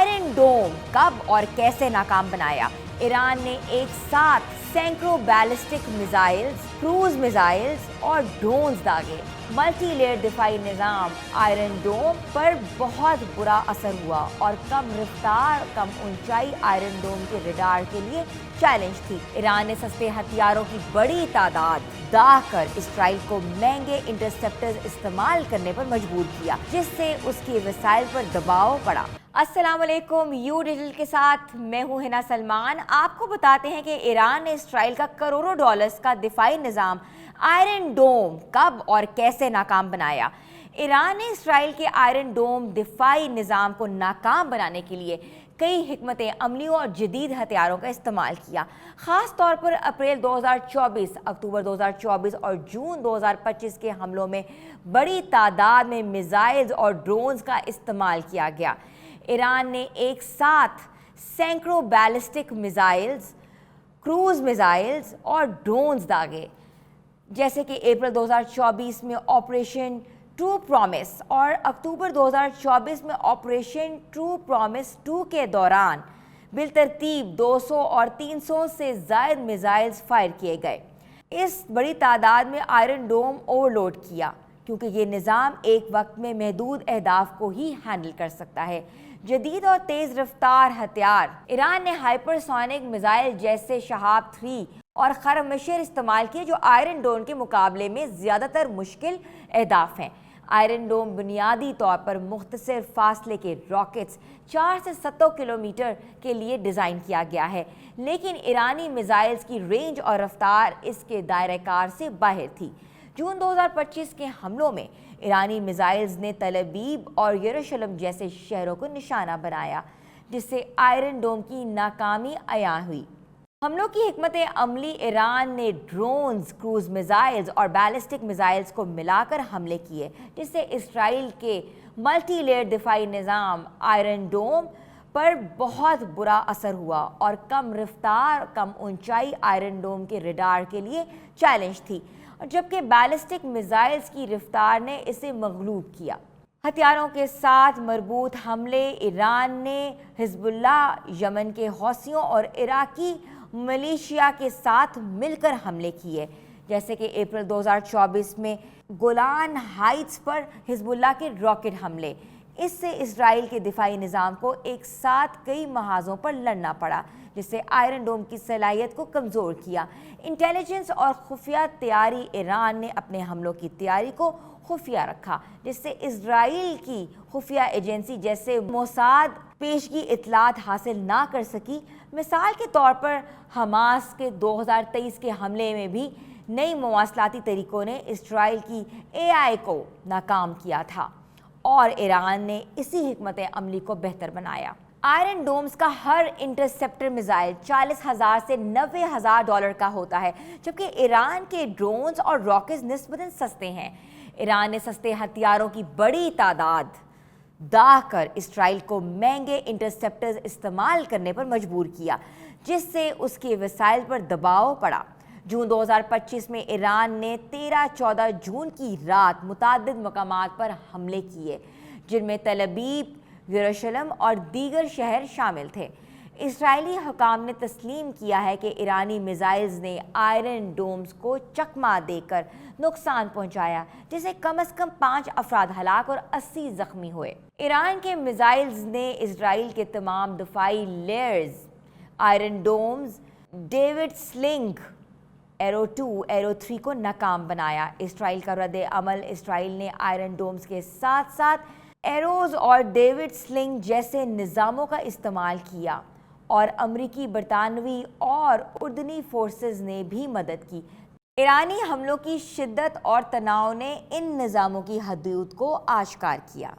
Iron डोम कब और कैसे नाकाम बनाया? ईरान ने एक साथ सैकड़ों बैलिस्टिक मिसाइल्स, क्रूज मिसाइल्स और ड्रोन्स दागे। मल्टी लेयर दिफाई निज़ाम आयरन डोम पर बहुत बुरा असर हुआ और कम रफ्तार, कम ऊंचाई आयरन डोम के रडार के लिए चैलेंज थी। ईरान ने सस्ते हथियारों की बड़ी तादाद दाग कर इसराइल को महंगे इंटरसेप्टर्स इस्तेमाल करने पर मजबूर किया, जिससे उसकी मिसाइल पर दबाव पड़ा। अस्सलाम वालेकुम, यू डिजिटल के साथ मैं हूं हिना सलमान। आपको बताते हैं कि ईरान ने इसराइल का करोड़ों डॉलर्स का दिफाई निज़ाम आयरन डोम कब और कैसे नाकाम बनाया। ईरान ने इसराइल के आयरन डोम दिफाई निज़ाम को नाकाम बनाने के लिए कई हिकमत अमलियों और जदीद हथियारों का इस्तेमाल किया। ख़ास तौर पर अप्रैल 2024, अक्टूबर 2024 और जून 2025 के हमलों में बड़ी तादाद में मिसाइल्स और ड्रोन्स का इस्तेमाल किया गया। ईरान ने एक साथ सैकड़ों बैलिस्टिक मिसाइल्स, क्रूज मिसाइल्स और ड्रोन्स दागे, जैसे कि अप्रैल 2024 में ऑपरेशन ट्रू प्रॉमिस और अक्टूबर 2024 में ऑपरेशन ट्रू प्रॉमिस 2 के दौरान बिलतरतीब 200 और 300 से ज़ायद मिसाइल्स फायर किए गए। इस बड़ी तादाद में आयरन डोम ओवरलोड किया क्योंकि ये निज़ाम एक वक्त में महदूद अहदाफ को ही हैंडल कर सकता है। जदीद और तेज़ रफ्तार हथियार ईरान ने हाइपरसोनिक मिसाइल जैसे शहाब 3 और खरमशर इस्तेमाल किए, जो आयरन डोम के मुकाबले में ज़्यादातर मुश्किल अहदाफ हैं। आयरन डोम बुनियादी तौर पर मुख्तसर फासले के रॉकेट्स 4 से 7 किलोमीटर के लिए डिज़ाइन किया गया है, लेकिन ईरानी मिसाइल्स की रेंज और रफ्तार इसके दायरे कार से बाहर थी। जून 2025 के हमलों में ईरानी मिसाइल्स ने तल अबीब और यरूशलेम जैसे शहरों को निशाना बनाया, जिससे आयरन डोम की नाकामी अयां हुई। हमलों की हिकमत अमली ईरान ने ड्रोन्स, क्रूज मिसाइल्स और बैलिस्टिक मिसाइल्स को मिलाकर हमले किए, जिससे इसराइल के मल्टी लेयर दिफाई निज़ाम आयरन डोम पर बहुत बुरा असर हुआ और कम रफ्तार, कम ऊंचाई आयरन डोम के रडार के लिए चैलेंज थी, और जबकि बैलिस्टिक मिसाइल्स की रफ्तार ने इसे मगलूब किया। हथियारों के साथ मरबूत हमले ईरान ने हिजबुल्लाह, यमन के हौसियों और इराकी मलेशिया के साथ मिलकर हमले किए, जैसे कि अप्रैल 2024 में गोलान हाइट्स पर हिजबुल्लाह के रॉकेट हमले। इससे इसराइल के दिफाई निज़ाम को एक साथ कई महाजों पर लड़ना पड़ा, जिससे आयरन डोम की सलाहियत को कमज़ोर किया। इंटेलिजेंस और खुफिया तैयारी ईरान ने अपने हमलों की तैयारी को खुफिया रखा, जिससे इसराइल की खुफिया एजेंसी जैसे मोसाद पेशगी इतलात हासिल ना कर सकी। मिसाल के तौर पर हमास के 2023 के हमले में भी नई मवासलाती तरीक़ों ने इसराइल की AI को नाकाम किया था और ईरान ने इसी हिकमत अमली को बेहतर बनाया। आयरन डोम्स का हर इंटरसेप्टर मिसाइल 40,000 से 90,000 डॉलर का होता है, जबकि ईरान के ड्रोन्स और रॉकेट्स निस्बतन सस्ते हैं। ईरान ने सस्ते हथियारों की बड़ी तादाद दाग कर इसराइल को महंगे इंटरसेप्टर्स इस्तेमाल करने पर मजबूर किया, जिससे उसकी मिसाइल पर दबाव पड़ा। जून 2025 में ईरान ने 13-14 जून की रात मुतादिद मकामात पर हमले किए, जिनमें तल अबीब, यरूशलेम और दीगर शहर शामिल थे। इसराइली हुकाम ने तस्लीम किया है कि ईरानी मिसाइल्स ने आयरन डोम्स को चकमा देकर नुकसान पहुंचाया, जिससे कम से कम 5 अफराद हलाक और 80 जख्मी हुए। ईरान के मिसाइल्स ने इसराइल के तमाम दफाई layers, iron domes, David sling, arrow 2, arrow 3 को नाकाम बनाया। इसराइल का रद्द अमल इसराइल ने आयरन डोम्स के साथ साथ एरोज और डेविड स्लिंग जैसे निज़ामों का इस्तेमाल किया, और अमरीकी, बरतानवी और उर्दनी फोर्सेस ने भी मदद की। ईरानी हमलों की शिद्दत और तनाव ने इन निज़ामों की हदूद को आश्कार किया।